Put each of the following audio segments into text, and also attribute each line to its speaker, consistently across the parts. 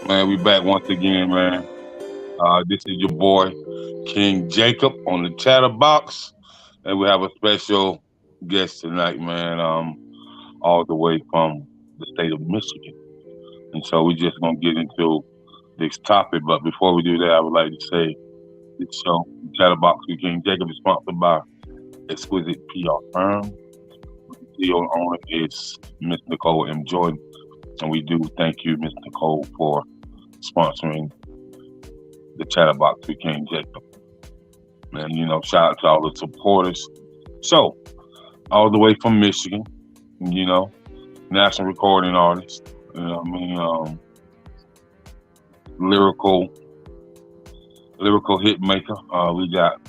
Speaker 1: Man, we back once again, man. This is your boy, King Jacob, on the Chatterbox. And we have a special guest tonight, man, all the way from the state of Michigan. And so we're just going to get into this topic. But before we do that, I would like to say this show, Chatterbox with King Jacob, is sponsored by Exquisite PR Firm. The owner is Miss Nicole M. Jordan. And we do thank you, Miss Nicole, for sponsoring the Chatterbox with King Jacob. And, shout out to all the supporters. So, all the way from Michigan, you know, national recording artist, lyrical, lyrical hit maker. We got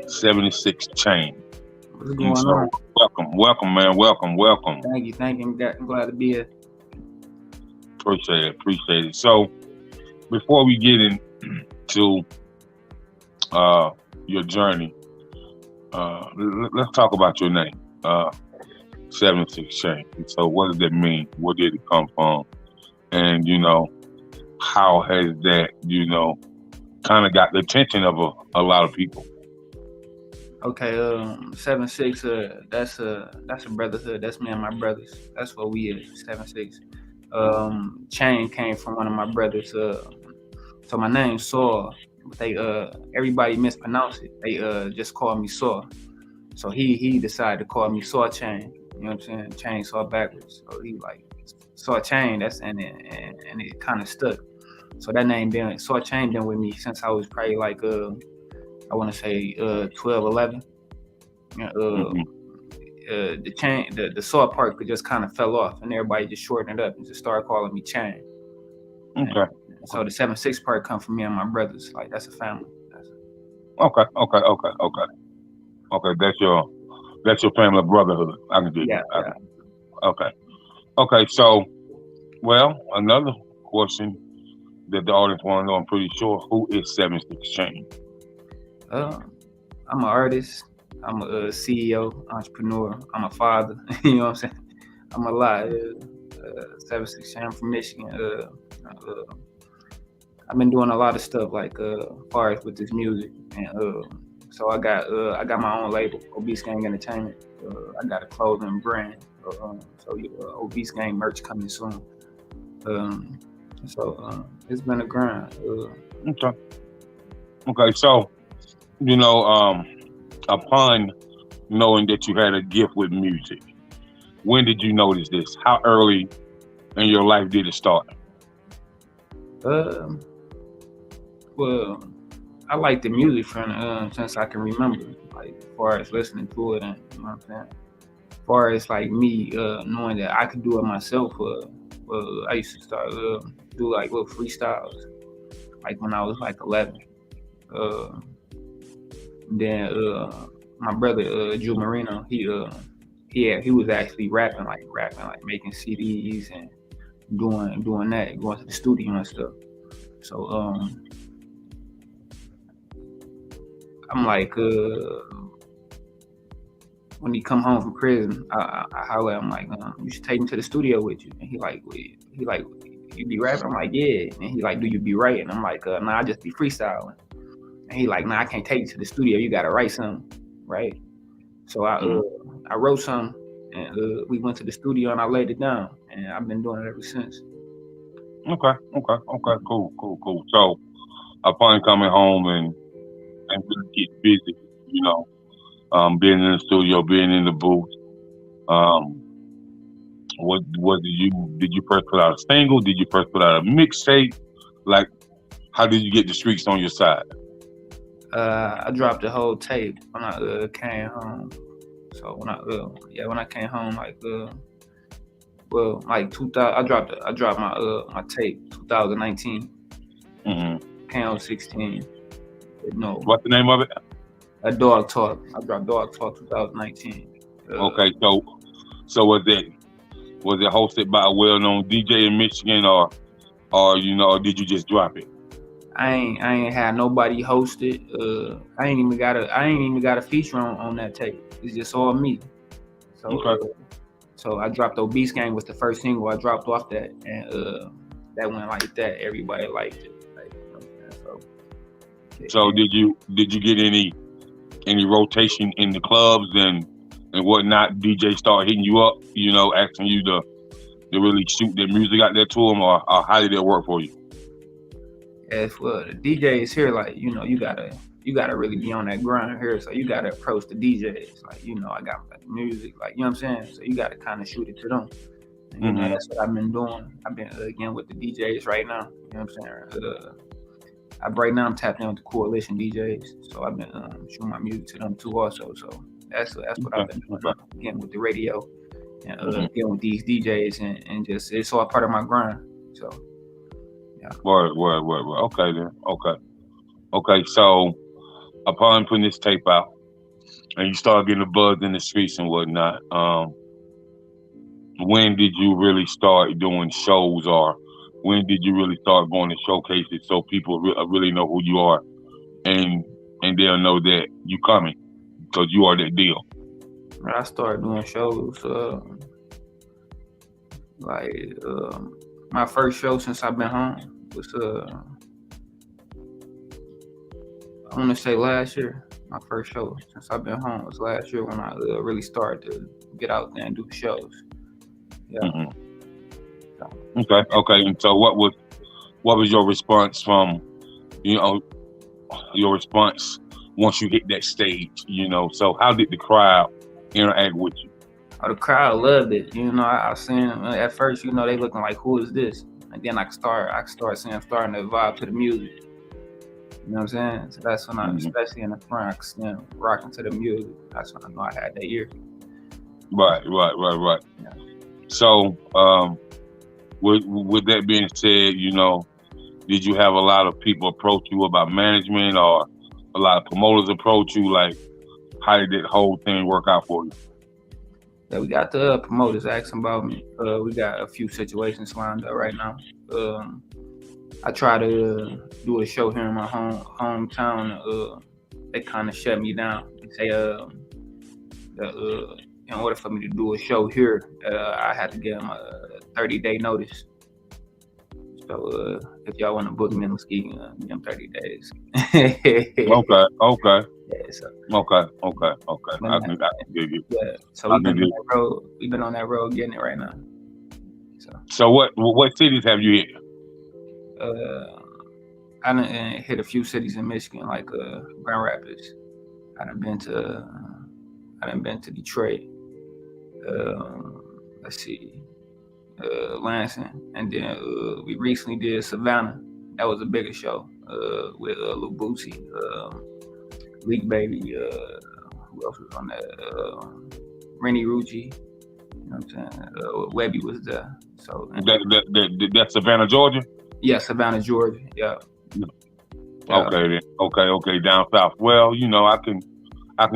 Speaker 1: 76 Chain.
Speaker 2: What's going on?
Speaker 1: Welcome, man. Welcome.
Speaker 2: Thank you. I'm glad to be here.
Speaker 1: Appreciate it. So, before we get into your journey, let's talk about your name, 76 Chain. So, what does that mean? Where did it come from? And how has that kind of got the attention of a lot of people?
Speaker 2: Okay, 7-6. That's a brotherhood. That's me and my brothers. That's what we is. 7-6. Chain came from one of my brothers. So my name's Saw. They everybody mispronounce it. They just call me Saw. So he decided to call me Saw Chain. You know what I'm saying? Chain Saw backwards. So he like Saw Chain. That's and it kind of stuck. So that name Saw Chain been with me since I was probably like I want to say 12, 11. The chain, the Saw part just kind of fell off, and everybody just shortened it up and just started calling me Chain.
Speaker 1: Okay.
Speaker 2: And so the 7-6 part come from me and my brothers. Like that's a family.
Speaker 1: Okay. That's your family brotherhood. I can do that. Okay. So, well, another question that the audience want to know, I'm pretty sure, who is 76 Chain?
Speaker 2: I'm an artist. I'm a CEO, entrepreneur. I'm a father. You know what I'm saying? I'm a lot. 7-6 Chain. I'm from Michigan. I've been doing a lot of stuff like as far as with this music, and so I got my own label, Obese Gang Entertainment. I got a clothing brand, so Obese Gang merch coming soon. It's been a grind.
Speaker 1: Okay. So, upon knowing that you had a gift with music, when did you notice this? How early in your life did it start?
Speaker 2: Well, I like the music from since I can remember, like as far as listening to it, and you know what I'm saying. As far as like me knowing that I could do it myself, I used to start do like little freestyles, like when I was like 11. Then my brother Drew Marino, he was actually rapping, like making CDs and doing that, going to the studio and stuff. So I'm like when he come home from prison, I holler at him like, you should take him to the studio with you. And he like, you be rapping? I'm like, yeah. And he like, do you be writing? I'm like, nah, I just be freestyling. And he like, nah, I can't take you to the studio. You gotta write something, right? So I wrote something, and we went to the studio and I laid it down, and I've been doing it ever since.
Speaker 1: Okay. Cool. So, upon coming home and really get busy, being in the studio, being in the booth, did you first put out a single? Did you first put out a mixtape? Like, how did you get the streets on your side?
Speaker 2: I dropped the whole tape when I came home. So when I came home, like 2000, I dropped my tape 2019. Came out 16. No.
Speaker 1: What's the name of it?
Speaker 2: A Dog Talk. I dropped Dog Talk 2019.
Speaker 1: Okay, so was it hosted by a well-known DJ in Michigan, or did you just drop it?
Speaker 2: I ain't had nobody host it. I ain't even got a feature on that tape. It's just all me. So
Speaker 1: okay.
Speaker 2: So I dropped Obese Gang was the first single I dropped off that, and that went like that. Everybody liked it. Like, you know what I'm saying? So
Speaker 1: So did you get any rotation in the clubs and whatnot? DJ start hitting you up, asking you to really shoot their music out there to them, or how did that work for you?
Speaker 2: as for the DJs here, like you gotta really be on that grind here. So you gotta approach the DJs like I got like music, like what I'm saying. So you gotta kind of shoot it to them. And,
Speaker 1: Hmm.
Speaker 2: that's what I've been doing. I've been again with the DJs right now. You know what I'm saying? Right now I'm tapped in with the coalition DJs, so I've been showing my music to them too also. So that's what I've
Speaker 1: Okay.
Speaker 2: been doing
Speaker 1: Okay.
Speaker 2: again with the radio and
Speaker 1: Hmm.
Speaker 2: again with these DJs and just it's all part of my grind. So yeah,
Speaker 1: Word. Okay then. Okay. Okay. So upon putting this tape out and you start getting the buzz in the streets and whatnot, when did you really start doing shows, or when did you really start going to showcases so people really know who you are, and they'll know that you coming because you are that deal?
Speaker 2: when I started doing shows, like my first show since I've been home was I want to say last year. My first show since I've been home was last year when I really started to get out there and do shows. Yeah.
Speaker 1: Hmm.
Speaker 2: So,
Speaker 1: Okay. And so what was your response from you know your response once you hit that stage? So how did the crowd interact with you?
Speaker 2: the crowd loved it. I seen at first, they looking like, who is this? And then I could start seeing, starting to vibe to the music. You know what I'm saying? So that's when I,
Speaker 1: Hmm.
Speaker 2: especially in the front, I could see them rocking to the music. That's when I know I had that ear.
Speaker 1: Right.
Speaker 2: Yeah.
Speaker 1: So with that being said, did you have a lot of people approach you about management, or a lot of promoters approach you? Like, how did that whole thing work out for you?
Speaker 2: Yeah, we got the promoters asking about me. We got a few situations lined up right now. Um, I try to do a show here in my hometown. They kind of shut me down. They say in order for me to do a show here, I had to give them a 30-day notice. So if y'all want to book me in Muskegon, give them 30 days.
Speaker 1: Okay.
Speaker 2: Yeah, so
Speaker 1: Okay.
Speaker 2: when
Speaker 1: I can dig it.
Speaker 2: yeah, so
Speaker 1: I
Speaker 2: we've
Speaker 1: can
Speaker 2: been
Speaker 1: dig
Speaker 2: on
Speaker 1: it.
Speaker 2: that road. We've been on that road getting it right now. So
Speaker 1: So what cities have you hit?
Speaker 2: uh, I done hit a few cities in Michigan, like Grand Rapids. I done been to I done been to Detroit. Let's see, Lansing, and then we recently did Savannah. That was a bigger show with Lil Bootsy, Leak Baby. Who else was on that? Rennie Rucci. You know what I'm saying? Webby was there. So
Speaker 1: That's Savannah, Georgia.
Speaker 2: yeah, Savannah, Georgia. Yeah, yeah,
Speaker 1: Okay then. Okay. Down south. Well, I can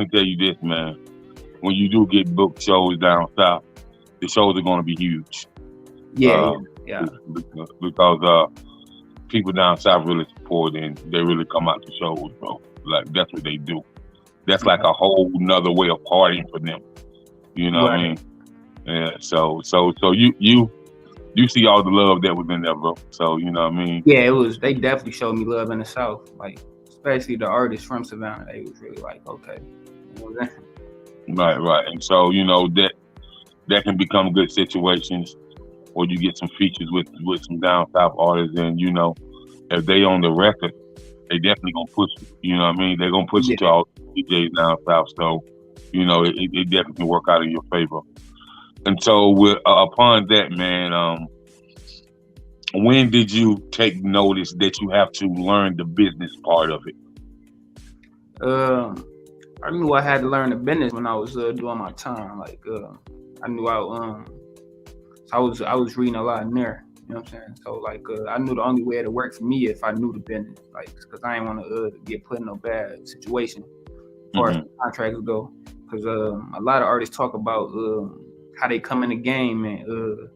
Speaker 1: tell you this, man. When you do get booked shows down south, the shows are going to be huge.
Speaker 2: yeah,
Speaker 1: Uh,
Speaker 2: yeah,
Speaker 1: because people down south really support and they really come out to shows, bro. Like that's what they do. That's like
Speaker 2: yeah.
Speaker 1: a whole nother way of partying for them. You know what I
Speaker 2: Right.
Speaker 1: mean? Yeah. So you see all the love that was in there, bro. So you know what I mean?
Speaker 2: Yeah, it was. They definitely showed me love in the South, like especially the artists from Savannah. They was really like, okay, you know what I'm saying?
Speaker 1: Right. And so that can become good situations where you get some features with some down south artists, and if they on the record, they definitely gonna push you. You know what I mean? They're gonna push
Speaker 2: Yeah.
Speaker 1: it to all DJs down south. So it definitely can work out in your favor. And so upon that, man, when did you take notice that you have to learn the business part of it?
Speaker 2: Um, I knew I had to learn the business when I was doing my time. Like, I knew I was reading a lot in there. You know what I'm saying? So like, I knew the only way it worked for me if I knew the business. Like, because I didn't want to get put in no bad situation as far as
Speaker 1: Hmm.
Speaker 2: contracts go. Because a lot of artists talk about how they come in the game and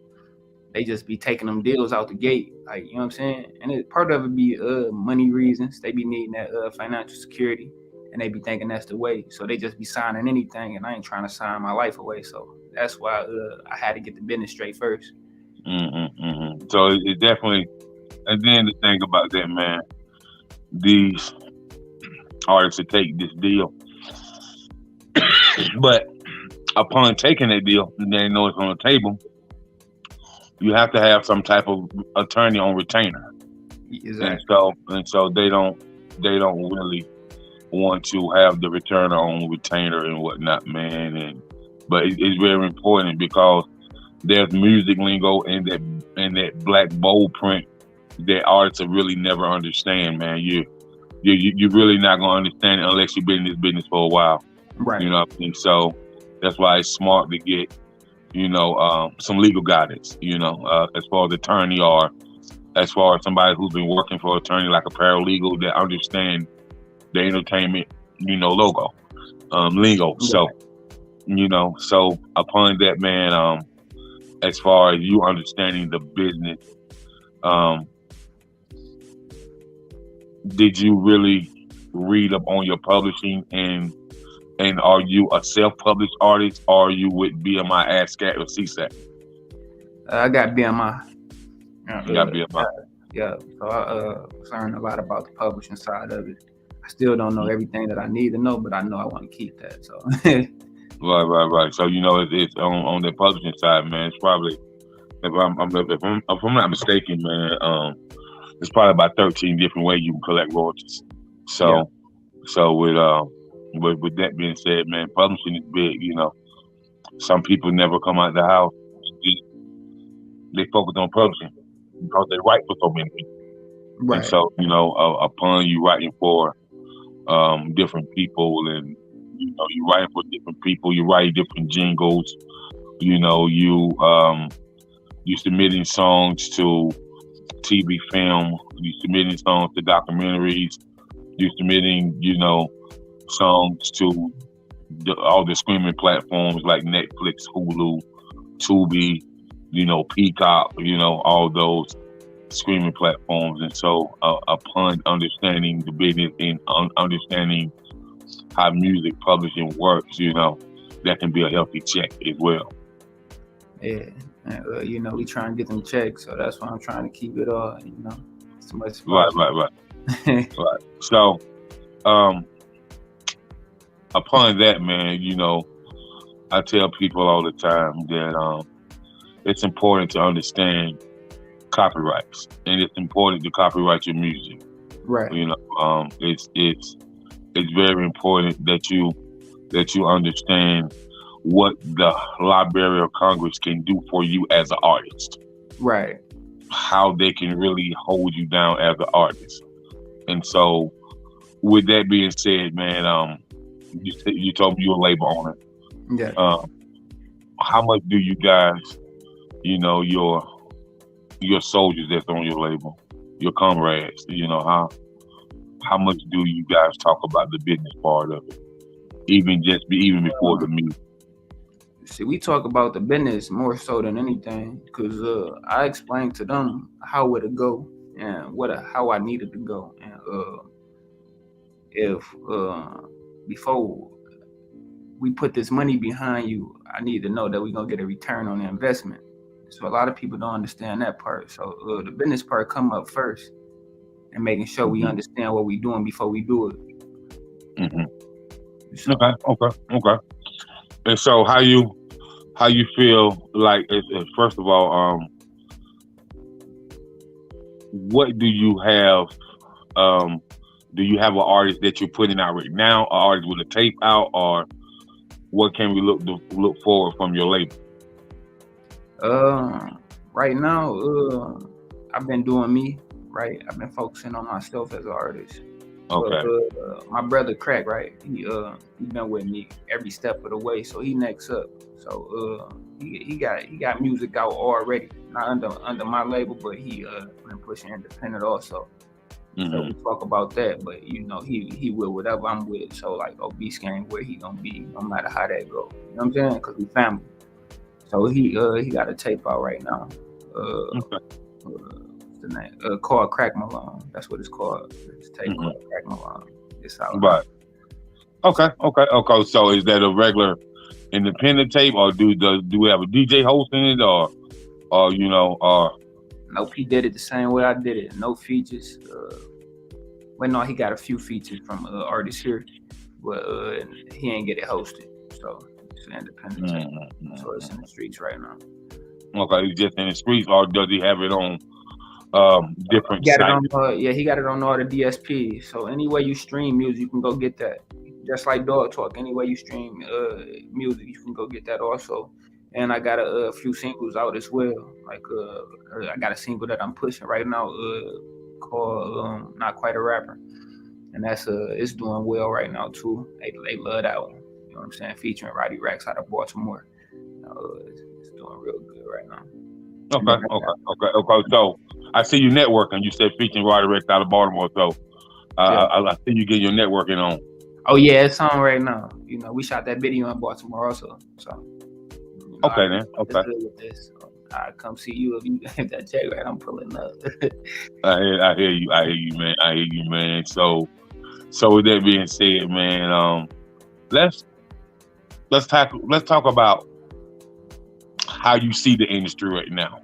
Speaker 2: they just be taking them deals out the gate. Like, you know what I'm saying? And part of it be money reasons. They be needing that financial security, and they be thinking that's the way. So they just be signing anything, and I ain't trying to sign my life away. So that's why I had to get the business straight first.
Speaker 1: So it definitely, and then the thing about that, man, these artists to take this deal, but upon taking that deal, and they know it's on the table, you have to have some type of attorney on retainer,
Speaker 2: Exactly.
Speaker 1: and so they don't really want to have the returner on retainer and whatnot, man. And but it's very important because there's music lingo and that black bold print that artists will really never understand, man. You really not gonna understand it unless you've been in this business for a while. You
Speaker 2: Right.
Speaker 1: know what I mean? So that's why it's smart to get some legal guidance. As far as attorney or as far as somebody who's been working for attorney like a paralegal that understand the entertainment, logo, lingo. So
Speaker 2: Right.
Speaker 1: so upon that, man, as far as you understanding the business, um, did you really read up on your publishing and are you a self-published artist or are you with BMI, ASCAP, or CSAC?
Speaker 2: I got BMI.
Speaker 1: You got BMI.
Speaker 2: Yeah. So I learned a lot about the publishing side of it. I still don't know everything that I need to know, but I know I want to keep that. So
Speaker 1: Right. So it's on the publishing side, man. It's probably if I'm not mistaken, man. There's probably about 13 different ways you can collect royalties.
Speaker 2: yeah.
Speaker 1: So with that being said, man, publishing is big. Some people never come out the house. They focus on publishing because they write for so many people. And
Speaker 2: Right.
Speaker 1: so, upon you writing for different people, and you writing for different people, you write different jingles. You submitting songs to TV, film. You submitting songs to documentaries. You submitting, songs to all the streaming platforms like Netflix, Hulu, Tubi, Peacock, all those streaming platforms. And so, upon understanding the business and understanding how music publishing works, that can be a healthy check as well.
Speaker 2: Yeah. And, we try and get them checks, so that's why I'm trying to keep it all, as much as
Speaker 1: Right,
Speaker 2: possible.
Speaker 1: right. So, um, upon that, man, I tell people all the time that it's important to understand copyrights, and it's important to copyright your music.
Speaker 2: Right.
Speaker 1: It's very important that you understand what the Library of Congress can do for you as an artist,
Speaker 2: Right.
Speaker 1: how they can really hold you down as an artist. And so, with that being said, man, you told me you're a label owner.
Speaker 2: Yeah.
Speaker 1: How much do you guys, your soldiers that's on your label, your comrades, how much do you guys talk about the business part of it, even before the music?
Speaker 2: See, we talk about the business more so than anything, because I explained to them how would it go and how I needed to go, and if before we put this money behind you, I need to know that we're gonna get a return on the investment. So a lot of people don't understand that part. So the business part come up first, and making sure we understand what we're doing before we do it. So,
Speaker 1: Okay. And so, how you feel like? First of all, what do you have? Do you have an artist that you're putting out right now, an artist with a tape out, or what can we look forward from your label?
Speaker 2: right now, I've been doing me. Right, I've been focusing on myself as an artist.
Speaker 1: Okay.
Speaker 2: But my brother Crack, right? He been with me every step of the way, so he next up. So he got music out already, not under my label, but he been pushing independent also. So we talk about that, but he will whatever I'm with. So like Obese Gang, where he gonna be, no matter how that go. You know what I'm saying? Cause we family. So he got a tape out right now. What's the name? Called Crack Malone. That's what it's called. It's tape called Crack Malone. It's out.
Speaker 1: Right. Okay. So is that a regular independent tape, or do we have a DJ hosting it, or or you know, or
Speaker 2: Nope, he did it the same way I did it. No features. Well, no, he got a few features from artists here, but he ain't get it hosted. So it's an independent tape. So it's in the streets right now.
Speaker 1: okay, he's just in the streets, or does he have it on different
Speaker 2: He got it
Speaker 1: sites?
Speaker 2: on. Yeah, he got it on all the DSPs. So any way you stream music, you can go get that. Just like Dog Talk, any way you stream music, you can go get that also. And I got a few singles out as well. Like I got a single that I'm pushing right now called "Not Quite a Rapper," and that's it's doing well right now too. They love that one. You know what I'm saying? Featuring Roddy Racks out of Baltimore. It's doing real good right now. And then
Speaker 1: Okay. So I see you networking. You said featuring Roddy Ricch out of Baltimore. So
Speaker 2: yeah.
Speaker 1: I see you get your networking on.
Speaker 2: Oh yeah, it's on right now. You know, we shot that video in Baltimore also. So you know,
Speaker 1: Okay, then. Okay.
Speaker 2: with this. So, I come see you if you if that check right. I'm pulling up.
Speaker 1: I hear you. I hear you, man. I hear you, man. So with that being said, man, let's talk about how you see the industry right now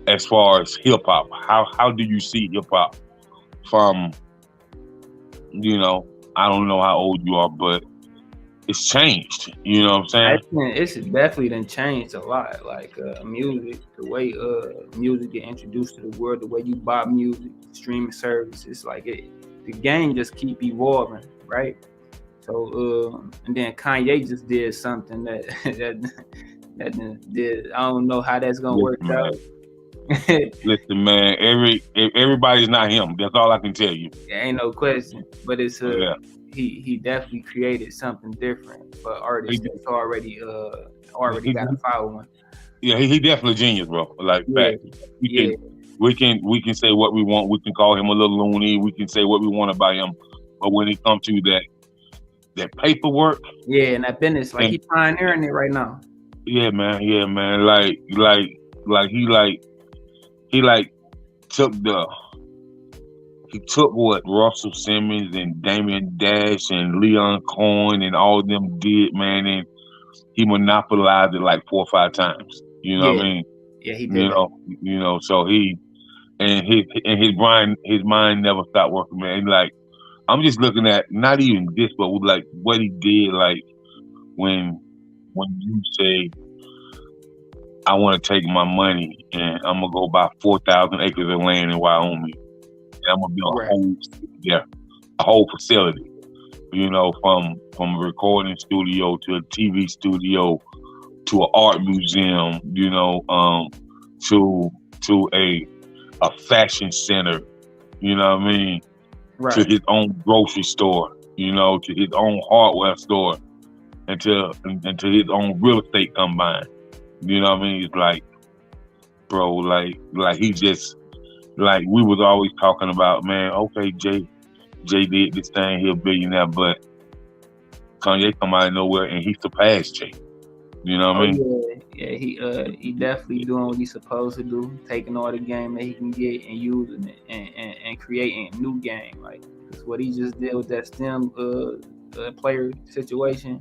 Speaker 1: as far as hip hop. How do you see hip hop from, you know, I don't know how old you are, but it's changed. You know what I'm saying?
Speaker 2: It's definitely done changed a lot. Like music, the way music get introduced to the world, the way you buy music, streaming services, like the game just keep evolving, right? So and then Kanye just did something that that did. I don't know how that's gonna work out.
Speaker 1: Listen, man. Everybody's not him. That's all I can tell you.
Speaker 2: There ain't no question, but it's he definitely created something different for artists that's already got a following.
Speaker 1: Yeah, he definitely a genius, bro. Like fact. We can say what we want. We can call him a little loony. We can say what we want about him, but when it comes to that paperwork,
Speaker 2: and that business, like he pioneering it right now.
Speaker 1: Yeah, man. Like he took what Russell Simmons and Damian Dash and Leon Cohen and all of them did, man, and he monopolized it like 4 or 5 times. You know what I mean?
Speaker 2: Yeah, he did.
Speaker 1: You know, so his mind never stopped working, man. Like I'm just looking at not even this, but like what he did, like when you say, I want to take my money and I'm gonna go buy 4,000 acres of land in Wyoming, and I'm gonna build a whole facility. You know, from a recording studio to a TV studio to an art museum. You know, to a fashion center. You know what I mean?
Speaker 2: Right.
Speaker 1: To his own grocery store. You know, to his own hardware store, and to his own real estate combine. You know what I mean? It's like, bro, like he just, like we was always talking about, man, okay, Jay did this thing, he a billionaire, but Kanye come out of nowhere and he surpassed Jay. You know what I mean?
Speaker 2: Yeah, he definitely doing what he's supposed to do, taking all the game that he can get and using it and creating a new game. Like that's what he just did with that STEM player situation.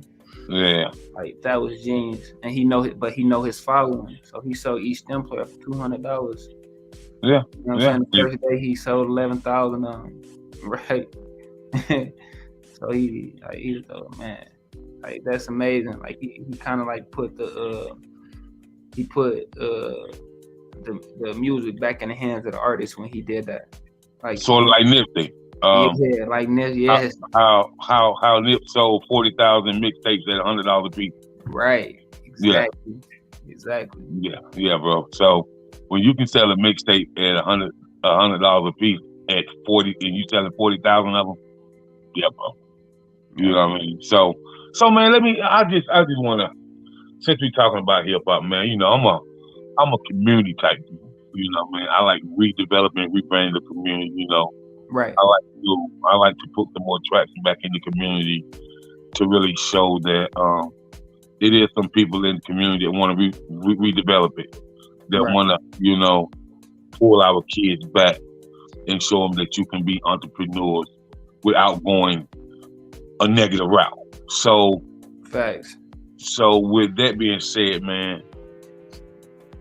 Speaker 1: Yeah,
Speaker 2: like that was genius, and he know his following, so he sold each STEM player for $200.
Speaker 1: Yeah,
Speaker 2: you know what I'm saying? The first day he sold 11,000 of them, right? So he's man, like that's amazing. Like he kind of like put the music back in the hands of the artist when he did that. Like
Speaker 1: sort of like Nipsey.
Speaker 2: Like Nipsey. Yeah,
Speaker 1: how Nip sold 40,000 mixtapes at $100 a piece.
Speaker 2: Right. Exactly. Exactly.
Speaker 1: Yeah, bro. So when you can sell a mixtape at $100 a piece at 40, and you selling 40,000 of them, yeah, bro. You know what I mean? So man, I just want to, since we talking about hip hop, man, you know, I'm a community type dude. You know what I mean? I like redeveloping, rebranding the community, you know.
Speaker 2: Right.
Speaker 1: I like to put some more traction back in the community to really show that it is some people in the community that want to redevelop it, that want to, you know, pull our kids back and show them that you can be entrepreneurs without going a negative route. So,
Speaker 2: facts.
Speaker 1: So with that being said, man,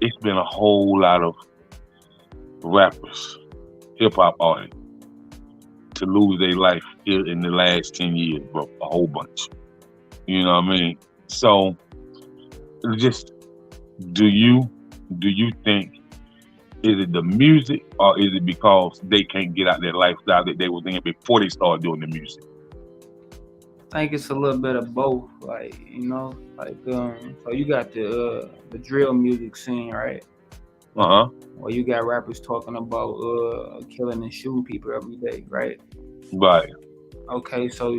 Speaker 1: it's been a whole lot of rappers, hip hop artists, to lose their life here in the last 10 years, bro. A whole bunch. You know what I mean? So, just do you do you think is it the music or is it because they can't get out that lifestyle that they was in before they started doing the music?
Speaker 2: I think it's a little bit of both, so you got the drill music scene, right?
Speaker 1: Uh huh.
Speaker 2: Well, you got rappers talking about killing and shooting people every day, right?
Speaker 1: Right.
Speaker 2: Okay, so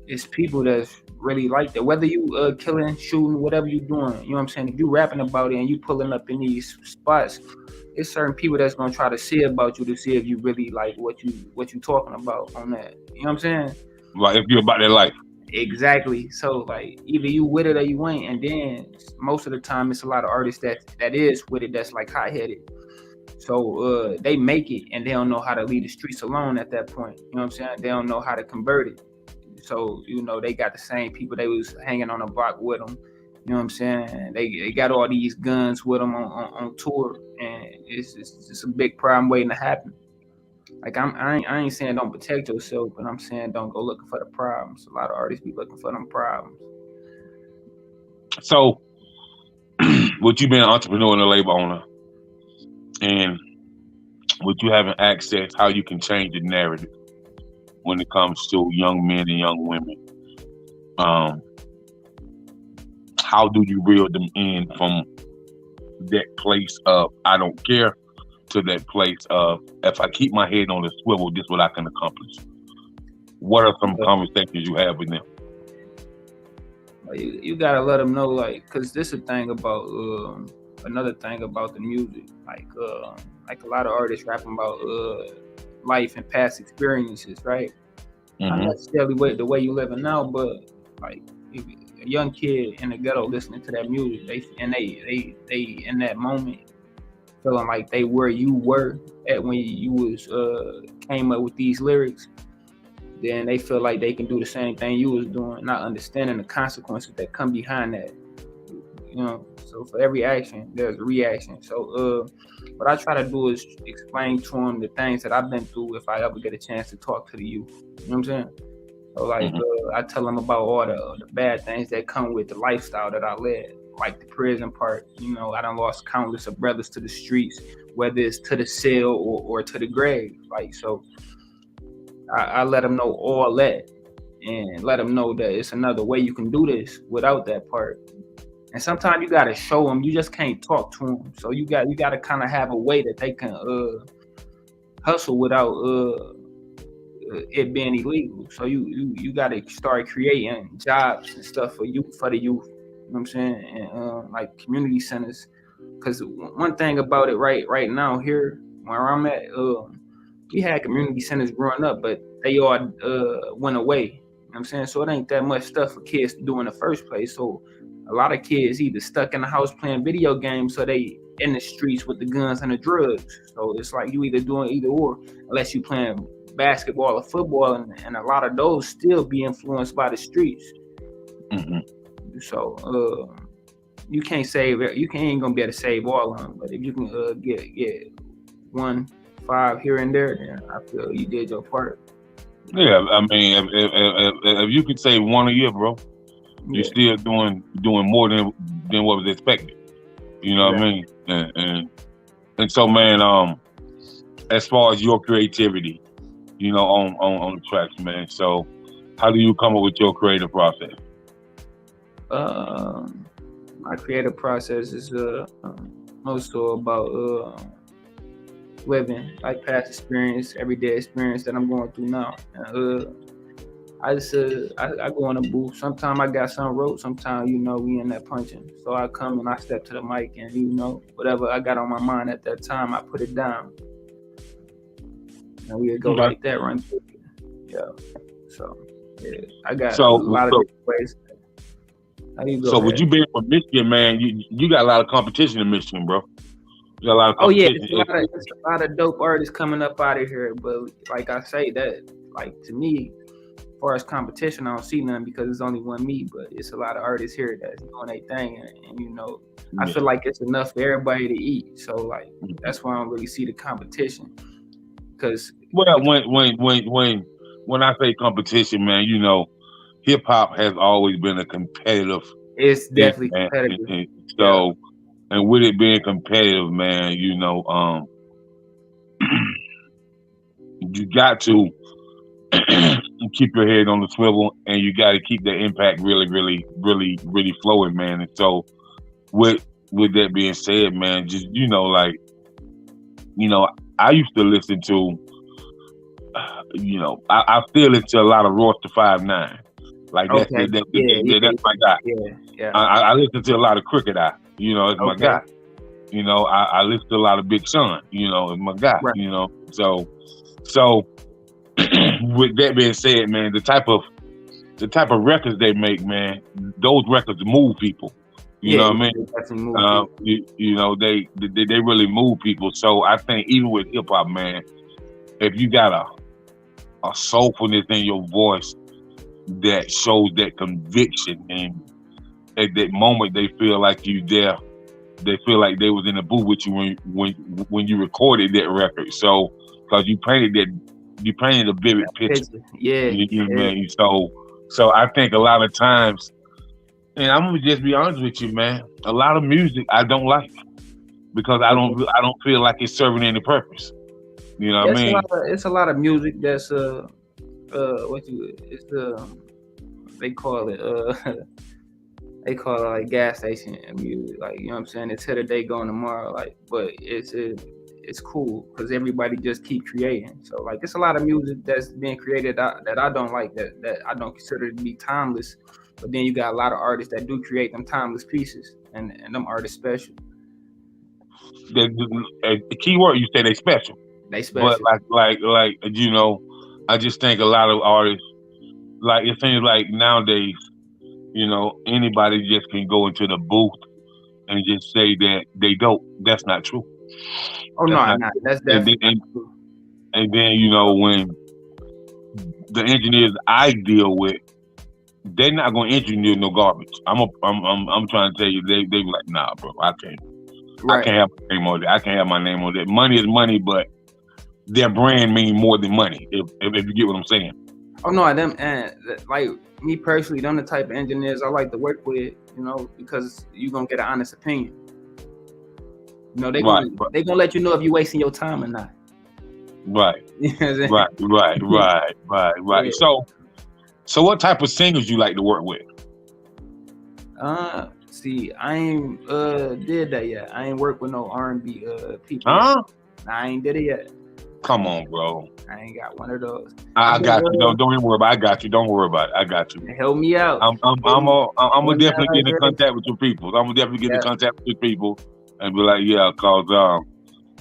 Speaker 2: it's people that's really like that. Whether you killing, shooting, whatever you doing, you know what I'm saying? If you rapping about it and you pulling up in these spots, it's certain people that's gonna try to see about you to see if you really like what you talking about on that. You know what I'm saying?
Speaker 1: Right. If you're about their life.
Speaker 2: Exactly. So like either you with it or you ain't. And then most of the time it's a lot of artists that is with it that's like hot headed. So they make it and they don't know how to leave the streets alone at that point. You know what I'm saying? They don't know how to convert it. So they got the same people they was hanging on the block with them. You know what I'm saying? They got all these guns with them on tour, and it's a big problem waiting to happen. Like I ain't saying don't protect yourself, but I'm saying don't go looking for the problems. A lot of artists be looking for them problems.
Speaker 1: So, with you being an entrepreneur and a label owner, and with you having access, how you can change the narrative when it comes to young men and young women. Um, how do you reel them in from that place of I don't care to that place of if I keep my head on the swivel, this is what I can accomplish. What are some conversations you have with them?
Speaker 2: You gotta let them know, like, cause this is a thing about another thing about the music, like a lot of artists rapping about life and past experiences, right? Not
Speaker 1: Mm-hmm.
Speaker 2: necessarily the way you living now, but like if a young kid in the ghetto listening to that music, they in that moment feeling like they where you were at when you was came up with these lyrics, then they feel like they can do the same thing you was doing, not understanding the consequences that come behind that. So for every action, there's a reaction. So what I try to do is explain to them the things that I've been through if I ever get a chance to talk to the youth. You know what I'm saying? So like
Speaker 1: Mm-hmm.
Speaker 2: I tell them about all the bad things that come with the lifestyle that I led, like the prison part. I done lost countless of brothers to the streets, whether it's to the cell or to the grave. Like so, I let them know all that and let them know that it's another way you can do this without that part. And sometimes you gotta show them. You just can't talk to them. So you gotta kind of have a way that they can hustle without it being illegal. So you got to start creating jobs and stuff for the youth. You know what I'm saying? And like community centers. Because one thing about it right now here where I'm at, we had community centers growing up, but they all went away. You know what I'm saying? So it ain't that much stuff for kids to do in the first place. So a lot of kids either stuck in the house playing video games, so they in the streets with the guns and the drugs. So it's like you either doing either or, unless you playing basketball or football, and a lot of those still be influenced by the streets.
Speaker 1: Mm-hmm.
Speaker 2: So you can't save it. You ain't gonna be able to save all of them, but if you can get 1-5 here and there, then I feel you did your part.
Speaker 1: Yeah, I mean, if you could say one a year, bro, you're
Speaker 2: Yeah,
Speaker 1: still doing more than what was expected. You know what I
Speaker 2: exactly.
Speaker 1: mean? And so, man, as far as your creativity, on the tracks, man. So, how do you come up with your creative process?
Speaker 2: My creative process is most so about living, like past experience, everyday experience that I'm going through now. I just I go in the booth. Sometimes I got some wrote. Sometimes we in that punching. So I come and I step to the mic and whatever I got on my mind at that time, I put it down. And we go
Speaker 1: Okay.
Speaker 2: like that, run through it. Yeah. So yeah, I got a
Speaker 1: So,
Speaker 2: lot of
Speaker 1: so,
Speaker 2: different ways. How you go
Speaker 1: so with you
Speaker 2: ahead?
Speaker 1: being from Michigan, man, you got a lot of competition in Michigan, bro. You got a lot of
Speaker 2: Oh yeah,
Speaker 1: competition.
Speaker 2: it's a lot of dope artists coming up out of here. But like I say, that like to me, far as competition, I don't see none because it's only one me. But it's a lot of artists here that's doing their thing, and you know, I feel like it's enough for everybody to eat. So like that's why I don't really see the competition. Because
Speaker 1: when I say competition, man, you know, hip hop has always been a competitive
Speaker 2: it's
Speaker 1: thing,
Speaker 2: definitely
Speaker 1: man.
Speaker 2: competitive. Yeah.
Speaker 1: So, and with it being competitive, man, you know, you got to keep your head on the swivel, and you got to keep the impact really flowing, man. And so, with that being said, man, just you know, like you know, I used to listen to, you know, I still listen to a lot of Royce the 5'9". Like
Speaker 2: Okay.
Speaker 1: that's my guy.
Speaker 2: Yeah.
Speaker 1: I listen to a lot of Cricket Eye. You know, it's my
Speaker 2: Okay.
Speaker 1: guy. You know, I listen to a lot of Big Sean. You know, it's my guy.
Speaker 2: Right.
Speaker 1: You know, so with that being said, man, the type of records they make, man, those records move people. You know what I mean?
Speaker 2: They definitely move people.
Speaker 1: You know, they really move people. So I think even with hip hop, man, if you got a soulfulness in your voice that shows that conviction, and at that moment they feel like you there, they feel like they was in the booth with you when you recorded that record. So because you painted a vivid picture. Man. So I think a lot of times, and I'm gonna just be honest with you, man, a lot of music I don't like because I don't feel like it's serving any purpose. You know what I mean?
Speaker 2: It's a lot of music that's they call it they call it like gas station music, like, you know what I'm saying, it's here today, gone tomorrow, like, but it's cool because everybody just keep creating. So like it's a lot of music that's being created that I don't like, that I don't consider to be timeless, but then you got a lot of artists that do create them timeless pieces, and them artists special.
Speaker 1: The key word you say, they special.
Speaker 2: They special.
Speaker 1: But like you know, I just think a lot of artists, like it seems like nowadays, you know, anybody just can go into the booth and just say that they dope. That's not true.
Speaker 2: Oh, that's definitely true.
Speaker 1: And then, you know, when the engineers I deal with, they're not going to engineer no garbage. I'm trying to tell you, they be like, nah, bro, I can't. Right. I can't have my name on it. I can't have my name on it. Money is money, but their brand means more than money. If you get what I'm saying.
Speaker 2: Oh no, them, and like me personally, them the type of engineers I like to work with. You know, because you gonna get an honest opinion. You know, they gonna let you know if you wasting your time or not.
Speaker 1: Right. Right. Yeah. So what type of singers you like to work with?
Speaker 2: See, I ain't did that yet. I ain't worked with no R&B people.
Speaker 1: Huh?
Speaker 2: I ain't did it yet.
Speaker 1: Come on, bro.
Speaker 2: I ain't got one of those.
Speaker 1: I got you. Don't even worry about it. I got you. Don't worry about it. I got you.
Speaker 2: Help me out.
Speaker 1: I'm gonna definitely get in contact with your people. I'm gonna definitely get in contact with your people and be like, yeah, cause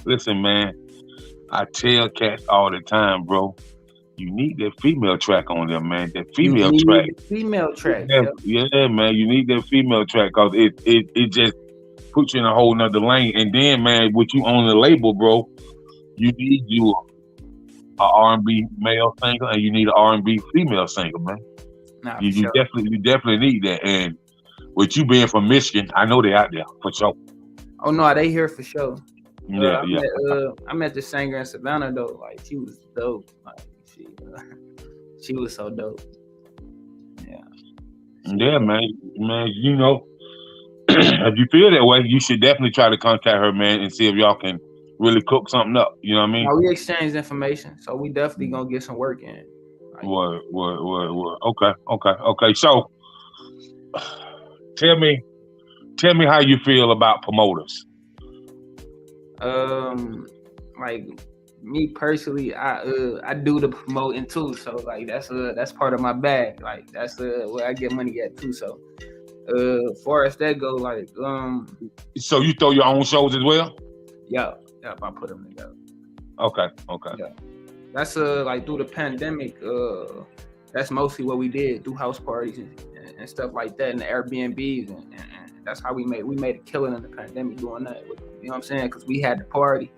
Speaker 1: listen, man, I tell cats all the time, bro. You need that female track on there, man. That female track.
Speaker 2: Female track.
Speaker 1: Yeah, man. You need that female track because it just puts you in a whole nother lane. And then, man, with you on the label, bro, you need a R&B male singer and you need an R&B female singer, man. You definitely need that. And with you being from Michigan, I know they out there for sure.
Speaker 2: Oh no, they here for sure.
Speaker 1: Yeah.
Speaker 2: I met the singer in Savannah though. Like she was dope. Like she was so dope.
Speaker 1: Yeah, man. You know, if you feel that way, you should definitely try to contact her, man, and see if y'all can really cook something up. You know what I mean?
Speaker 2: Now, we exchanged information, so we definitely gonna get some work in. Like,
Speaker 1: word. Okay. So, tell me how you feel about promoters.
Speaker 2: Like me personally, I do the promoting too, so like that's part of my bag. Like that's where I get money at too. So, far as that go, like
Speaker 1: So you throw your own shows as well?
Speaker 2: Yeah, I put them together.
Speaker 1: Okay.
Speaker 2: Yeah, that's like through the pandemic. That's mostly what we did, do house parties and stuff like that, and the Airbnbs, and that's how we made a killing in the pandemic doing that. You know what I'm saying? Because we had the party.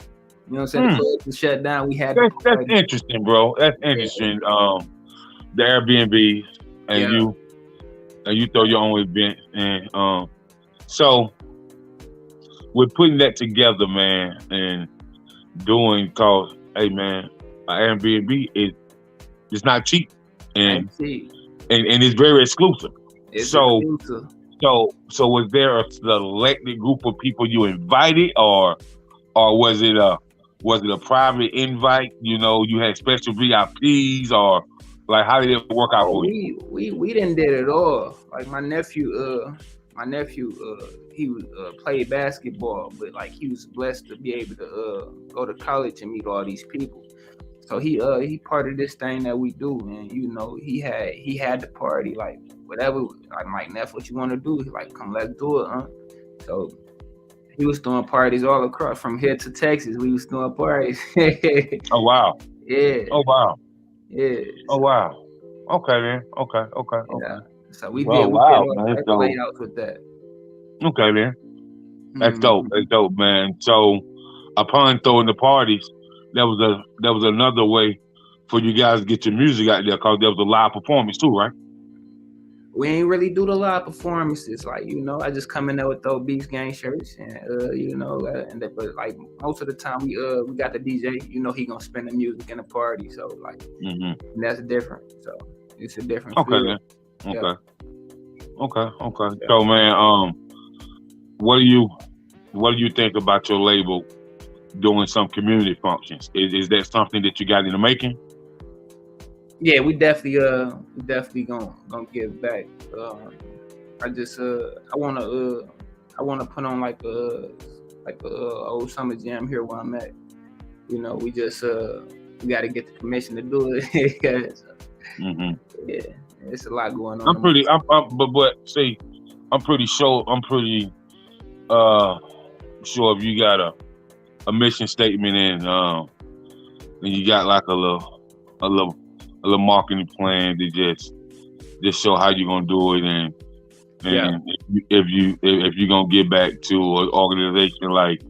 Speaker 2: You know what I'm saying? The clubs was shut down. We had
Speaker 1: that's interesting, bro. That's interesting. the Airbnbs, and
Speaker 2: Yeah,
Speaker 1: you throw your own event, and so we're putting that together, man, and doing cause, hey, man, Airbnb is it's not cheap,
Speaker 2: I
Speaker 1: and
Speaker 2: see.
Speaker 1: and it's very exclusive.
Speaker 2: It's
Speaker 1: So
Speaker 2: exclusive.
Speaker 1: so was there a selected group of people you invited, or was it a private invite? You know, you had special VIPs, or like how did it work out
Speaker 2: Oh,
Speaker 1: for you?
Speaker 2: we didn't did it all. Like my nephew, he was played basketball, but like he was blessed to be able to go to college and meet all these people. So he part of this thing that we do, and you know he had the party like whatever. I'm like, Neff, what you want to do? He like, come, let's do it, huh? So he was throwing parties all across from here to Texas. We was throwing parties.
Speaker 1: Oh wow!
Speaker 2: Yeah,
Speaker 1: Oh wow!
Speaker 2: yeah.
Speaker 1: Oh
Speaker 2: So,
Speaker 1: wow! Okay then. Okay. Okay. Okay.
Speaker 2: yeah. So
Speaker 1: Oh
Speaker 2: we did
Speaker 1: wow,
Speaker 2: all
Speaker 1: man.
Speaker 2: type of
Speaker 1: So
Speaker 2: layouts with that.
Speaker 1: okay then. That's dope.
Speaker 2: Hmm.
Speaker 1: That's dope, man. So upon throwing the parties, there was another way for you guys to get your music out there because there was a live performance too, right?
Speaker 2: We ain't really do the live performances, like you know. I just come in there with those Beats Gang shirts, and you know, but like most of the time we got the DJ. You know, he gonna spin the music in the party, so like
Speaker 1: Mm-hmm.
Speaker 2: that's different. So it's a different
Speaker 1: Okay
Speaker 2: feel.
Speaker 1: then.
Speaker 2: Yeah,
Speaker 1: Okay. Okay. Okay.
Speaker 2: yeah.
Speaker 1: So man, what do you what do you think about your label doing some community functions? Is that something that you got in the making?
Speaker 2: Yeah, we definitely gonna give back. I just I wanna put on like a old summer jam here where I'm at. You know, we got to get the permission to do it. 'Cause,
Speaker 1: Mm-hmm.
Speaker 2: yeah, it's a lot going
Speaker 1: I'm
Speaker 2: on.
Speaker 1: pretty. But see, I'm pretty sure. I'm pretty uh sure if you got a mission statement and you got like a little a little marketing plan to just show how you're gonna do it,
Speaker 2: Yeah,
Speaker 1: and if you're gonna get back to an organization like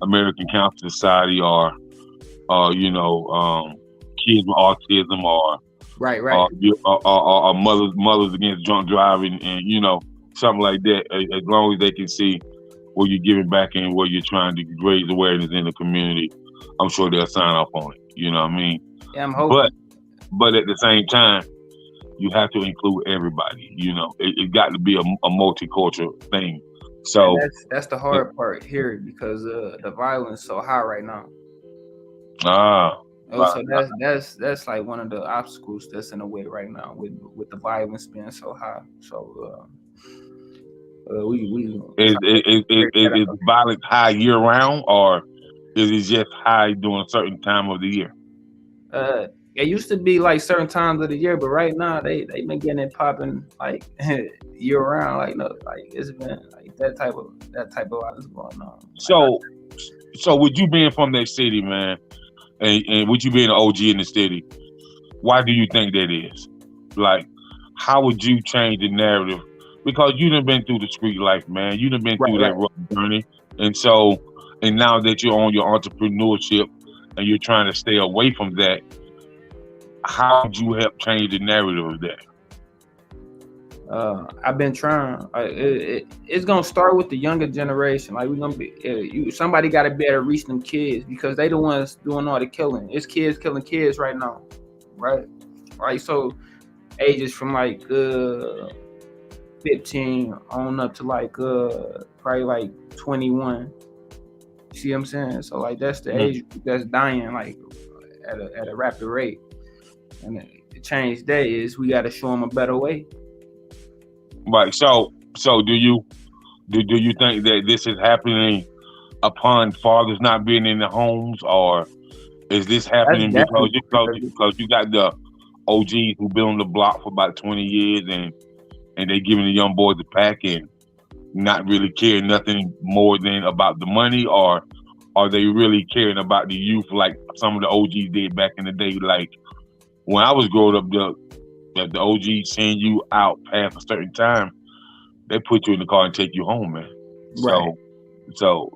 Speaker 1: American Cancer Society, or kids with autism,
Speaker 2: right, right.
Speaker 1: or mothers against drunk driving, and something like that, as long as they can see where you're giving back and where you're trying to raise awareness in the community, I'm sure they'll sign up on it. You know what I mean?
Speaker 2: Yeah, I'm
Speaker 1: But
Speaker 2: hoping.
Speaker 1: but at the same time, you have to include everybody. It got to be a multicultural thing.
Speaker 2: And
Speaker 1: So,
Speaker 2: that's the
Speaker 1: uh,
Speaker 2: hard part here because the violence so high right now.
Speaker 1: ah,
Speaker 2: Oh,
Speaker 1: right.
Speaker 2: so that's like one of the obstacles that's in the way right now with the violence being so high. So we
Speaker 1: Is,
Speaker 2: try to
Speaker 1: is, is,
Speaker 2: break
Speaker 1: is
Speaker 2: that
Speaker 1: is
Speaker 2: up.
Speaker 1: violence high year round, or is it just high during a certain time of the year?
Speaker 2: It used to be like certain times of the year, but right now they been getting it popping like year round. Like no, like it's been like that type of violence going on. Like
Speaker 1: So, so with you being from that city, man, and with you being an OG in the city, why do you think that is? Like, how would you change the narrative? Because you done been through the street life, man. You done been
Speaker 2: right,
Speaker 1: through that
Speaker 2: right.
Speaker 1: rough journey, and so, and now that you're on your entrepreneurship and you're trying to stay away from that, how would you help change the narrative of that?
Speaker 2: I've been trying. It's gonna start with the younger generation. Like we're gonna be, somebody got to be able to reach them kids because they the ones doing all the killing. It's kids killing kids right now, right? Right. So ages from like 15 on up to like probably like 21. See what I'm saying? So like that's the
Speaker 1: Mm.
Speaker 2: age that's dying like at a rapid rate. And the change that is we got to show them a better way.
Speaker 1: Right. So do you think that this is happening upon fathers not being in the homes, or is this
Speaker 2: That's
Speaker 1: happening because
Speaker 2: definitely
Speaker 1: you got the OGs who been on the block for about 20 years, and they giving the young boys a pack and not really caring nothing more than about the money, or are they really caring about the youth like some of the OGs did back in the day? Like when I was growing up, the OGs send you out past a certain time, they put you in the car and take you home, man.
Speaker 2: right.
Speaker 1: So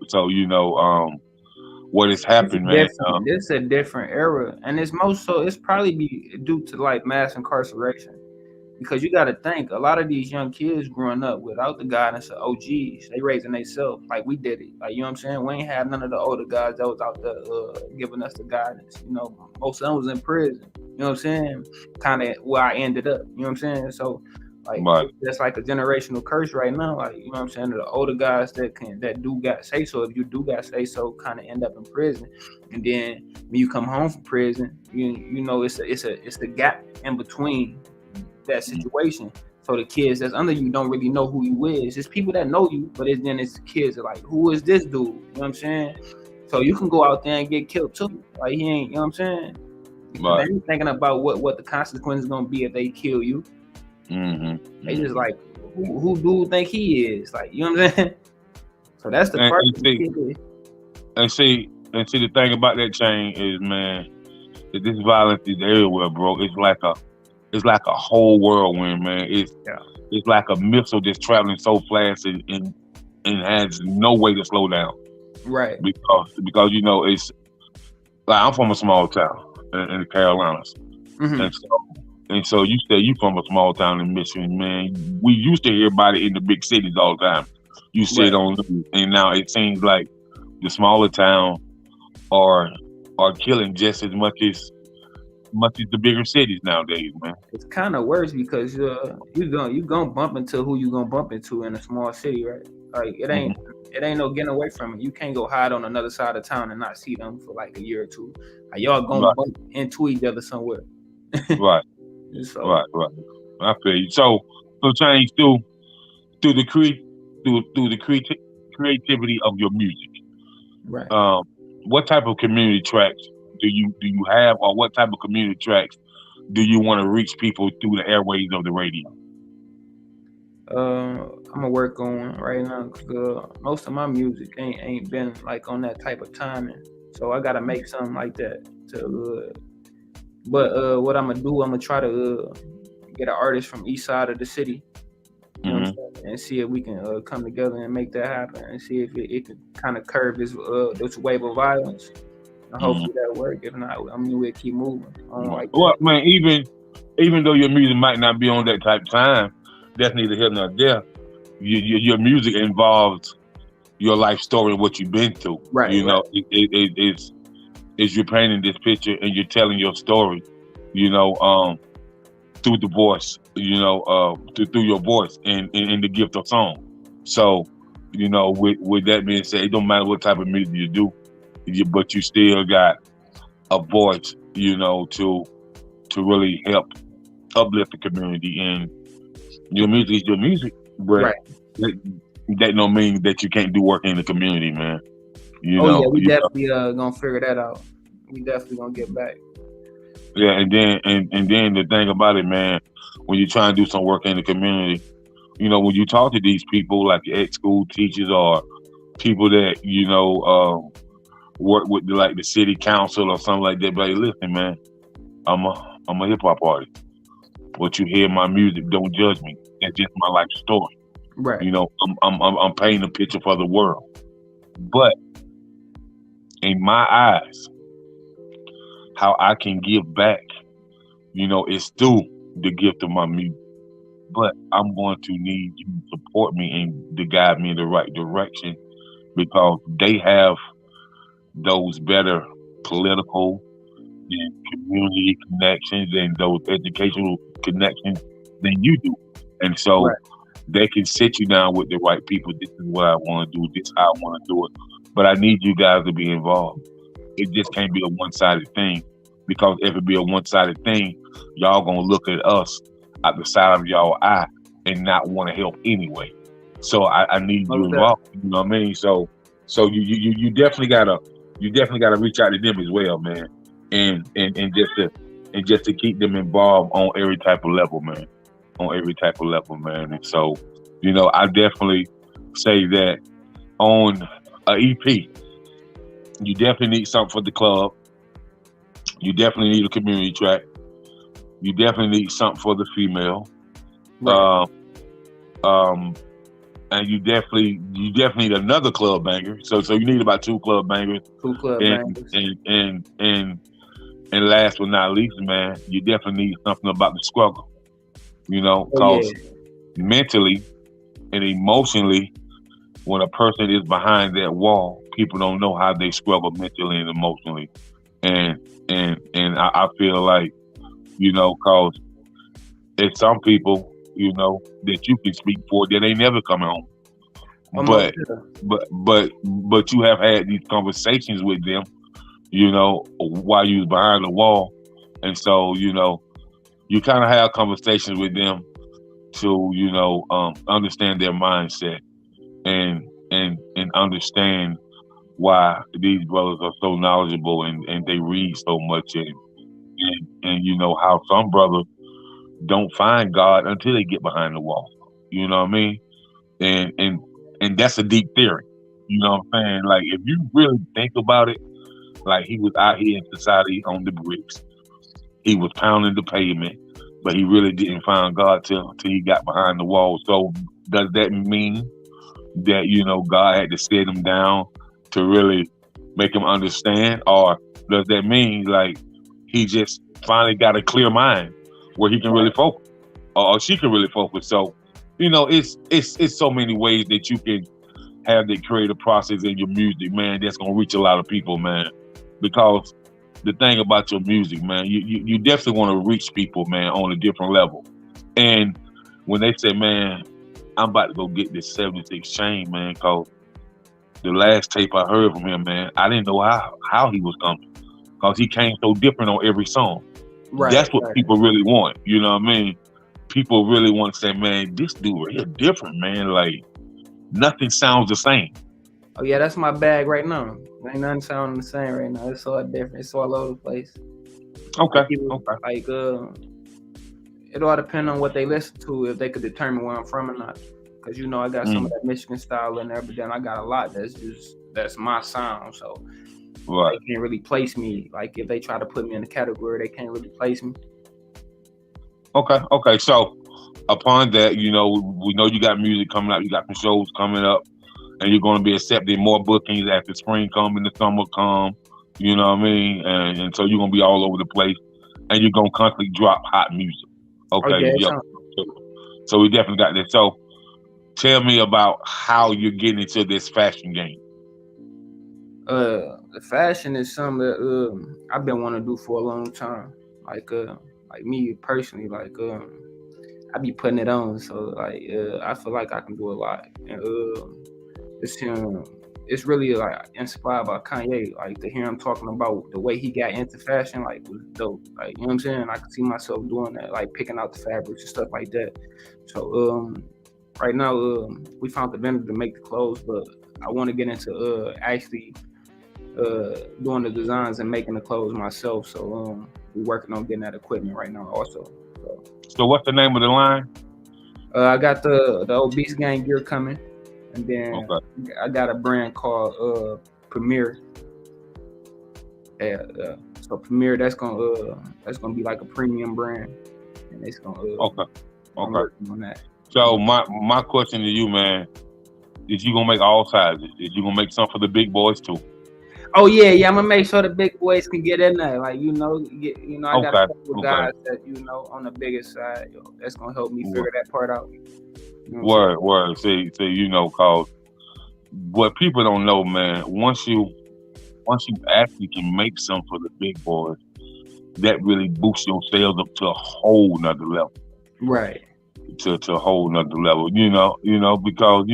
Speaker 1: what has
Speaker 2: It's
Speaker 1: happened, man.
Speaker 2: different. This is a different era, and it's most so. It's probably be due to like mass incarceration. Because you got to think, a lot of these young kids growing up without the guidance of OGs, they raising themselves like we did it. Like, you know what I'm saying? We ain't had none of the older guys that was out there giving us the guidance. You know, most of them was in prison. You know what I'm saying? Kind of where I ended up. You know what I'm saying? So, like,
Speaker 1: Right.
Speaker 2: that's like a generational curse right now. Like, you know what I'm saying? The older guys that do got say so, if you do got say so, kind of end up in prison. And then when you come home from prison, you know it's the gap in between that situation. So the kids that's under you don't really know who you is. It's people that know you, but then it's kids that like, who is this dude? You know what I'm saying? So you can go out there and get killed too. Like he ain't, you know what I'm saying? Because they ain't thinking about what the consequences gonna be if they kill you. They just like, who dude think he is? Like, you know what I'm saying? So that's the part.
Speaker 1: And see, the thing about that chain is, man, that this violence is everywhere, bro. It's like a whole whirlwind, man. It's like a missile that's traveling so fast and has no way to slow down.
Speaker 2: Right.
Speaker 1: Because you know, it's like I'm from a small town in the Carolinas, and so you say you from a small town in Michigan, man. We used to hear about it in the big cities all the time. You see it on news, and now it seems like the smaller towns are killing just as much as the bigger cities nowadays, man.
Speaker 2: It's kind of worse because you gonna bump into who you gonna bump into in a small city, right? Like it ain't no getting away from it. You can't go hide on another side of town and not see them for like a year or two. Like y'all gonna bump into each other somewhere.
Speaker 1: Right.
Speaker 2: So,
Speaker 1: right. I feel you. So change through the creativity of your music.
Speaker 2: Right.
Speaker 1: What type of community tracks do you have, or what type of community tracks do you want to reach people through the airwaves of the radio?
Speaker 2: I'm gonna work on right now because most of my music ain't been like on that type of timing, so I gotta make something like that. But what I'm gonna do, I'm gonna try to get an artist from east side of the city, you know what I'm saying, and see if we can come together and make that happen, and see if it can kind of curb this wave of violence. And hopefully that'll work. If not, I mean, we'll keep moving.
Speaker 1: Well, man, even though your music might not be on that type of time, that's neither here nor there. Your music involves your life story and what you've been through.
Speaker 2: Right.
Speaker 1: You know, it's you're painting this picture and you're telling your story. You know, through the voice. You know, through your voice and the gift of song. So, you know, with that being said, it don't matter what type of music you do, but you still got a voice. You know, to really help uplift the community, and your music is your music, but that don't mean that you can't do work in the community, man. You know,
Speaker 2: yeah, we definitely gonna figure that out. We definitely gonna get back.
Speaker 1: Yeah, and then the thing about it, man, when you're trying to do some work in the community, you know, when you talk to these people like ex-school teachers or people that you know work with the city council or something like that, but hey, listen, man, I'm a hip hop artist. What you hear in my music, don't judge me. That's just my life story.
Speaker 2: Right.
Speaker 1: You know, I'm painting a picture for the world. But in my eyes, how I can give back, you know, is through the gift of my music. But I'm going to need you to support me and to guide me in the right direction, because they have those better political and community connections and those educational connections than you do. And so they can sit you down with the right people. This is what I want to do. This is how I want to do it. But I need you guys to be involved. It just can't be a one-sided thing, because if it be a one-sided thing, y'all gonna look at us at the side of y'all eye and not want to help anyway. So I need you involved. You know what I mean? So you definitely gotta reach out to them as well, man. And just to keep them involved on every type of level, man. And so, you know, I definitely say that on a EP, you definitely need something for the club. You definitely need a community track. You definitely need something for the female. and you definitely need another club banger. So you need about two club bangers,
Speaker 2: Two club
Speaker 1: and
Speaker 2: bangers.
Speaker 1: and last but not least, man, you definitely need something about the struggle.
Speaker 2: Oh yeah,
Speaker 1: Cause mentally and emotionally, when a person is behind that wall, people don't know how they struggle mentally and emotionally. And I feel like, cause it's some people, that you can speak for that ain't never coming home.
Speaker 2: almost
Speaker 1: But
Speaker 2: there.
Speaker 1: but you have had these conversations with them, while you was behind the wall. And so, you kind of have conversations with them to, understand their mindset and and understand why these brothers are so knowledgeable and they read so much and how some brothers don't find God until they get behind the wall. You know what I mean? And that's a deep theory. You know what I'm saying? Like if you really think about it, like he was out here in society on the bricks. He was pounding the pavement, but he really didn't find God till he got behind the wall. So does that mean that God had to sit him down to really make him understand, or does that mean like he just finally got a clear mind where he can really
Speaker 2: Right.
Speaker 1: focus, or she can really focus? So it's so many ways that you can have the creative process in your music, man. That's gonna reach a lot of people, man. Because the thing about your music, man, you definitely want to reach people, man, on a different level. And when they say, man, I'm about to go get this 76 chain, man, cause the last tape I heard from him, man, I didn't know how he was coming, cause he came so different on every song. That's
Speaker 2: Right,
Speaker 1: what
Speaker 2: right.
Speaker 1: people really want. You know what I mean? People really want to say, man, this dude real different, man. Like nothing sounds the same.
Speaker 2: Oh yeah, that's my bag right now. Ain't nothing sounding the same right now. It's all different. It's all over the place.
Speaker 1: Okay,
Speaker 2: Like people,
Speaker 1: okay.
Speaker 2: like it all depends on what they listen to if they could determine where I'm from or not. Cause I got some
Speaker 1: Mm,
Speaker 2: of that Michigan style in there, but then I got a lot that's my sound. So they
Speaker 1: right.
Speaker 2: can't really place me. Like if they try to put me in a category, they can't really place me.
Speaker 1: Okay, okay. So upon that, we know you got music coming out, you got some shows coming up, and you're going to be accepting more bookings as the spring come and the summer come. You know what I mean? And so you're going to be all over the place, and you're going to constantly drop hot music.
Speaker 2: Oh
Speaker 1: Okay,
Speaker 2: yeah, it
Speaker 1: yep.
Speaker 2: sound,
Speaker 1: So, so we definitely got that. So tell me about how you're getting into this fashion game.
Speaker 2: the fashion is something that I've been wanting to do for a long time. Like like me personally, like I be putting it on, so like I feel like I can do a lot. And it's it's really like inspired by Kanye. Like to hear him talking about the way he got into fashion, like was dope. Like you know what I'm saying? I could see myself doing that, like picking out the fabrics and stuff like that. So right now we found the vendor to make the clothes, but I want to get into actually doing the designs and making the clothes myself. So we're working on getting that equipment right now also. So
Speaker 1: So what's the name of the line?
Speaker 2: I got the obese gang gear coming, and then
Speaker 1: Okay,
Speaker 2: I got a brand called Premier. Yeah, so Premier that's gonna be like a premium brand, and it's gonna
Speaker 1: okay,
Speaker 2: I'm
Speaker 1: okay.
Speaker 2: working on that.
Speaker 1: So my question to you, man, is you gonna make all sizes? Is you gonna make some for the big boys too?
Speaker 2: Oh yeah, yeah. I'm gonna make sure the big boys can get in there. Like I got a
Speaker 1: Okay,
Speaker 2: couple of
Speaker 1: okay.
Speaker 2: guys that on the bigger side. That's gonna help me figure that part out. You know what I'm saying?
Speaker 1: Word, word. See, cause what people don't know, man. Once you actually can make some for the big boys, that really boosts your sales up to a whole nother level.
Speaker 2: Right.
Speaker 1: To a whole nother level. Because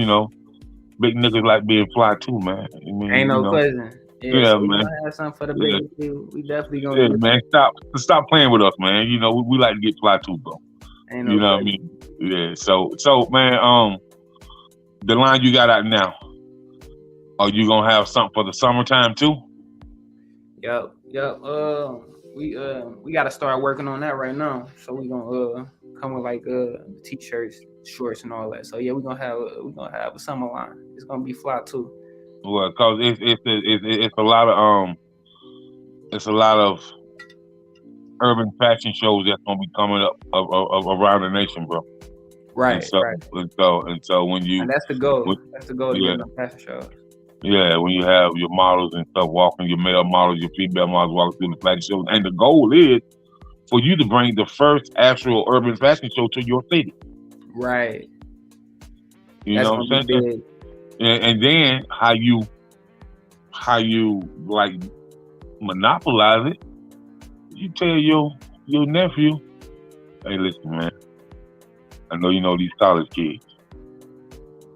Speaker 1: big niggas like being fly too, man. I
Speaker 2: Ain't
Speaker 1: mean,
Speaker 2: no question. Yeah,
Speaker 1: yeah,
Speaker 2: so we
Speaker 1: man.
Speaker 2: gonna have something for the
Speaker 1: Yeah,
Speaker 2: bigger too. We definitely gonna
Speaker 1: yeah,
Speaker 2: get
Speaker 1: man. Stop playing with us, man. We like to get fly too, bro.
Speaker 2: ain't
Speaker 1: You
Speaker 2: no
Speaker 1: know what I
Speaker 2: question.
Speaker 1: mean? Yeah. So man, the line you got out now, are you gonna have something for the summertime too?
Speaker 2: Yep, yep. We gotta start working on that right now. So we gonna come with like t-shirts, shorts, and all that. So yeah, we gonna have a summer line. It's gonna be fly too.
Speaker 1: Well, cause it's a lot of it's a lot of urban fashion shows that's gonna be coming up around the nation, bro. And
Speaker 2: Right,
Speaker 1: so
Speaker 2: right.
Speaker 1: and so when
Speaker 2: And
Speaker 1: you
Speaker 2: that's the goal.
Speaker 1: when,
Speaker 2: That's the goal to get
Speaker 1: yeah,
Speaker 2: in the fashion shows.
Speaker 1: yeah, when you have your models and stuff walking, your male models, your female models walking through the fashion shows, and the goal is for you to bring the first actual urban fashion show to your city.
Speaker 2: Right.
Speaker 1: You
Speaker 2: That's
Speaker 1: know
Speaker 2: gonna
Speaker 1: what
Speaker 2: be
Speaker 1: I'm saying?
Speaker 2: big.
Speaker 1: And then how you like monopolize it. You tell your nephew, hey, listen, man. I know you know these college kids.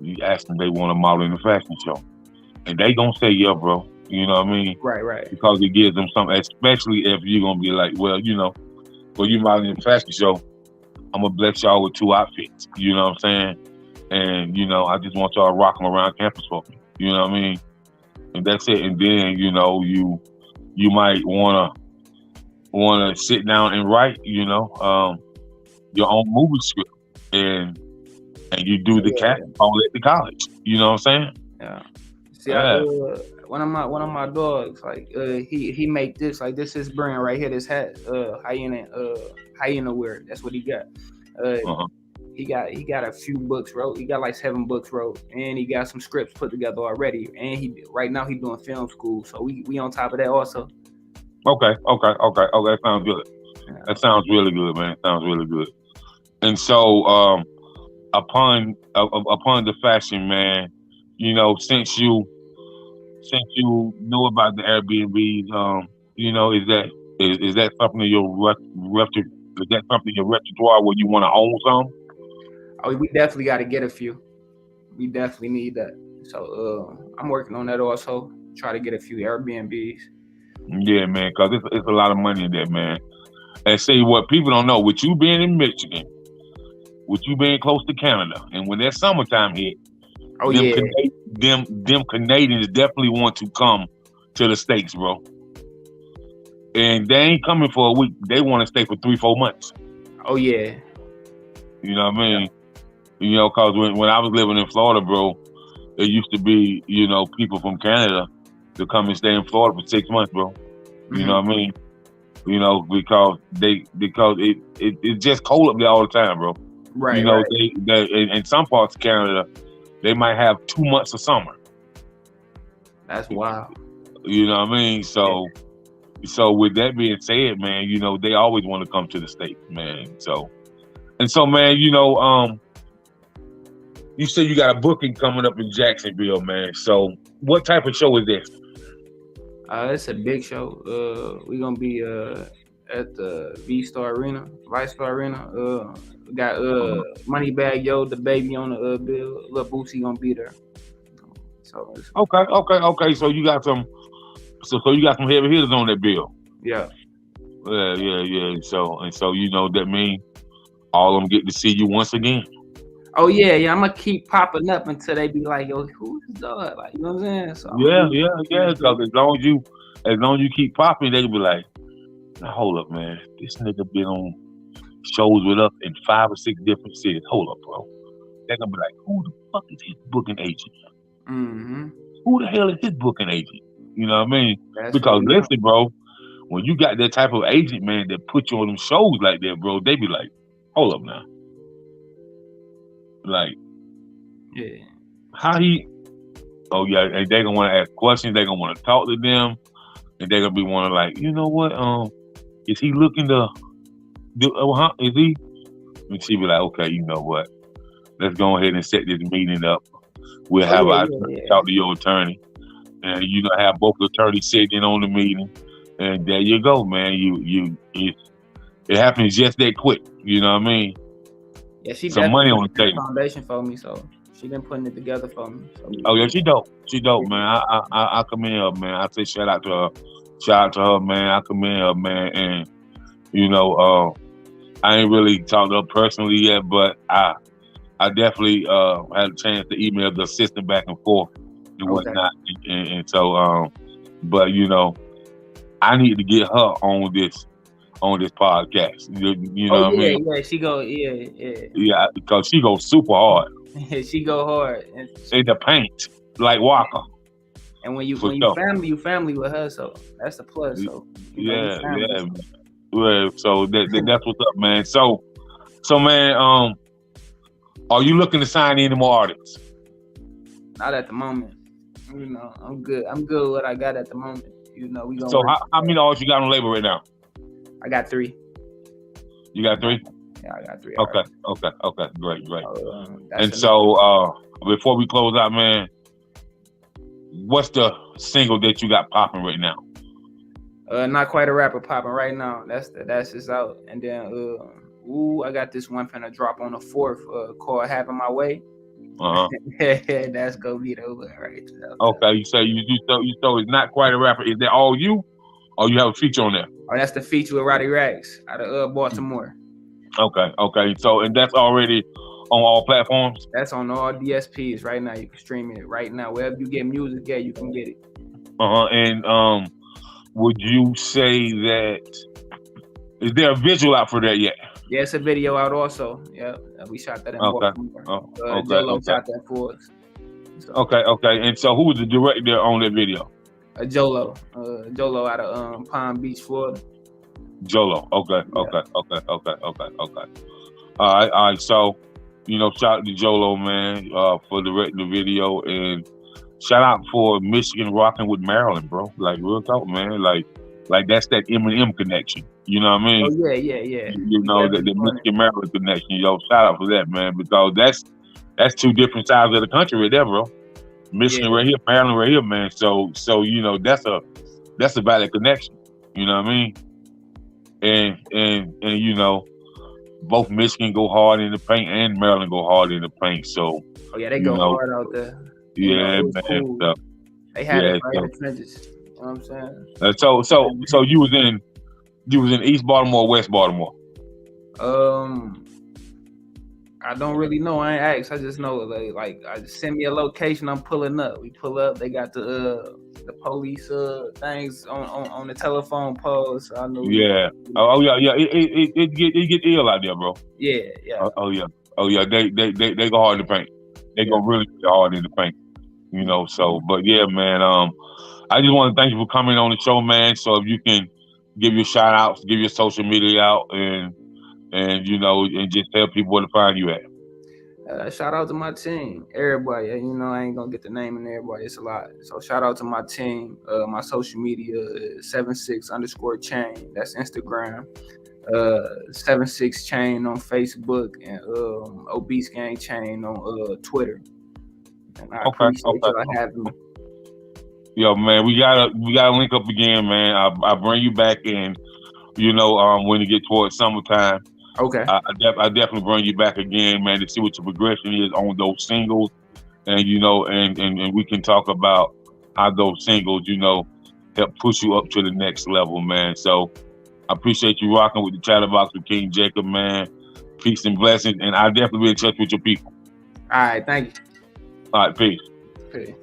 Speaker 1: You ask them they want to model in a fashion show, and they gonna say yeah, bro. You know what I mean?
Speaker 2: Right, right.
Speaker 1: Because it gives them something, especially if you're gonna be like, well, well, you modeling in a fashion show. I'm gonna bless y'all with two outfits. You know what I'm saying? And I just want y'all to rock them around campus for me. You know what I mean? And that's it. And then you might wanna sit down and write your own movie script and you do the
Speaker 2: Yeah,
Speaker 1: casting call at the college. You know what I'm saying?
Speaker 2: yeah. See,
Speaker 1: Yeah.
Speaker 2: one of my dogs, like he make this, like, this is brand right here, this hat, hyena wear. That's what he got. Uh,
Speaker 1: Uh-huh.
Speaker 2: he got a few books wrote. He got like 7 books wrote, and he got some scripts put together already. And he right now he doing film school, so we on top of that also.
Speaker 1: Okay. That sounds good.
Speaker 2: Yeah.
Speaker 1: That sounds really good, man. Sounds really good. And so, upon the fashion, man, since you know about the Airbnbs, is that something in your is that something in your repertoire where you want to own some?
Speaker 2: Oh, we definitely got to get a few. We definitely need that. So I'm working on that also. Try to get a few Airbnbs.
Speaker 1: Yeah, man, because it's a lot of money in that, man. And see what people don't know, with you being in Michigan, with you being close to Canada, and when that summertime hit,
Speaker 2: Oh
Speaker 1: them
Speaker 2: yeah,
Speaker 1: them Canadians definitely want to come to the States, bro. And they ain't coming for a week. They want to stay for 3-4 months.
Speaker 2: oh yeah,
Speaker 1: You know what I
Speaker 2: yeah.
Speaker 1: mean? Cause when I was living in Florida, bro, it used to be, people from Canada to come and stay in Florida for 6 months, bro. You
Speaker 2: Hmm.
Speaker 1: know what I mean? Because it's just cold up there all the time, bro.
Speaker 2: Right, right.
Speaker 1: In some parts of Canada, they might have 2 months of summer.
Speaker 2: That's wild.
Speaker 1: You know what I mean?
Speaker 2: Yeah.
Speaker 1: So with that being said, man, they always want to come to the state, man. So man, you said you got a booking coming up in Jacksonville, man. So what type of show is this?
Speaker 2: It's a big show. We're gonna be at the Vice Star Arena. We got Moneybag Yo, the baby on the bill. Lil Boosie gonna be there. So
Speaker 1: Okay. So you got some. So you got some heavy hitters on that bill.
Speaker 2: yeah.
Speaker 1: Yeah. So that means all of them get to see you once again.
Speaker 2: Oh yeah. I'm gonna keep popping up until they be like, yo, who's this dog? Like, you know what I'm saying? So
Speaker 1: Yeah. Because as long as you keep popping, they be like, now, hold up, man. This nigga been on shows with us in 5 or 6 different cities. Hold up, bro. They're gonna be like, who the fuck is his booking agent?
Speaker 2: Mm-hmm.
Speaker 1: Who the hell is his booking agent? You know what I mean?
Speaker 2: That's what
Speaker 1: Because
Speaker 2: we want.
Speaker 1: listen, bro, when you got that type of agent, man, that put you on them shows like that, bro, they be like, hold up now. Like,
Speaker 2: Yeah.
Speaker 1: how he, oh yeah, and they gonna want to ask questions, they gonna want to talk to them, and they gonna be wanting like, you know what, is he looking to do, is he? And she be like, okay, you know what, let's go ahead and set this meeting up. We'll
Speaker 2: Oh
Speaker 1: have
Speaker 2: yeah,
Speaker 1: our
Speaker 2: yeah.
Speaker 1: talk to your attorney, and have both attorneys sitting on the meeting, and there you go, man. It happens just that quick. You know what I mean?
Speaker 2: Yeah, she
Speaker 1: Some money
Speaker 2: definitely
Speaker 1: on the
Speaker 2: got a
Speaker 1: table.
Speaker 2: foundation for me, so she been putting it together for me. So
Speaker 1: Oh yeah, she dope. She dope, man. I commend her, man. I say shout out to her. Shout out to her, man. I commend her, man. And I ain't really talked to her personally yet, but I definitely had a chance to email the assistant back and forth and
Speaker 2: okay.
Speaker 1: whatnot. And so, but I need to get her on this podcast. You
Speaker 2: Oh
Speaker 1: know what I
Speaker 2: yeah,
Speaker 1: mean?
Speaker 2: yeah. She go, yeah.
Speaker 1: Yeah, because she goes super hard
Speaker 2: She go hard,
Speaker 1: in the paint, like Walker,
Speaker 2: and when
Speaker 1: for
Speaker 2: you
Speaker 1: sure.
Speaker 2: family with her, so that's the plus. So you
Speaker 1: Yeah,
Speaker 2: family.
Speaker 1: yeah. Well, so that's what's up, man. So man, Are you looking to sign any more artists?
Speaker 2: Not at the moment. You know, I'm good. I'm good with what I got at the moment. You know, we gonna
Speaker 1: So
Speaker 2: work.
Speaker 1: how many artists you got on label right now?
Speaker 2: I got 3.
Speaker 1: You got 3?
Speaker 2: Yeah, I got 3.
Speaker 1: Okay. Great. And
Speaker 2: That's
Speaker 1: so before we close out, man, what's the single that you got popping right now?
Speaker 2: Not quite a rapper popping right now. That's just out. And then I got this one finna drop on the 4th, called Having My Way. That's gonna be the one right there.
Speaker 1: Okay, you say you it's not quite a rapper. Is that all you, or you have a feature on there?
Speaker 2: Oh, that's the feature with Roddy Rags out of Baltimore.
Speaker 1: Okay. So and that's already on all platforms.
Speaker 2: That's on all DSPs right now. You can stream it right now. Wherever you get music, you can get it.
Speaker 1: And would you say that is there a visual out for that yet?
Speaker 2: Yeah, it's a video out also. Yeah, we shot that in Baltimore. Jolo shot that for us. So.
Speaker 1: Okay. And so who was the director on that video?
Speaker 2: Jolo out of Palm Beach, Florida.
Speaker 1: Jolo. Okay. All right. So, shout out to Jolo, man, for directing the video, and shout out for Michigan rocking with Maryland, bro. Like real talk, man. Like that's that M&M connection. You know what I mean?
Speaker 2: Oh yeah.
Speaker 1: You know the Michigan Maryland connection. Shout out for that, man, because that's 2 different sides of the country right there, bro. Michigan right here, Maryland right here, man. So that's a valid connection. You know what I mean? And both Michigan go hard in the paint and Maryland go hard in the paint. So
Speaker 2: they go hard out there.
Speaker 1: Yeah, man.
Speaker 2: Cool.
Speaker 1: So,
Speaker 2: they had it right in the trenches. You know what I'm
Speaker 1: saying? So you was in East Baltimore, West Baltimore?
Speaker 2: I don't really know. I ain't asked. I just know like I just send me a location. I'm pulling up. We pull up. They got the police things on the telephone poles. So I know.
Speaker 1: Yeah. Yeah. It get ill out there, bro.
Speaker 2: Yeah.
Speaker 1: Oh yeah. They go hard in the paint. They go really hard in the paint. So but yeah, man. I just want to thank you for coming on the show, man. So if you can give your shout outs, give your social media out, and just tell people where to find you at.
Speaker 2: Shout out to my team, everybody. I ain't gonna get the name in everybody. It's a lot. So shout out to my team. My social media is 76_chain. That's Instagram. 76chain on Facebook, and Obese Gang Chain on Twitter. And I appreciate y'all having me.
Speaker 1: Yo, man, we gotta link up again, man. I'll bring you back in. When you get towards summertime.
Speaker 2: Okay.
Speaker 1: I definitely bring you back again, man, to see what your progression is on those singles, and and we can talk about how those singles, help push you up to the next level, man. So I appreciate you rocking with the Chatterbox with King Jacob, man. Peace and blessings, and I'll definitely be in touch with your people.
Speaker 2: All right, thank you.
Speaker 1: All right, peace.
Speaker 2: Okay.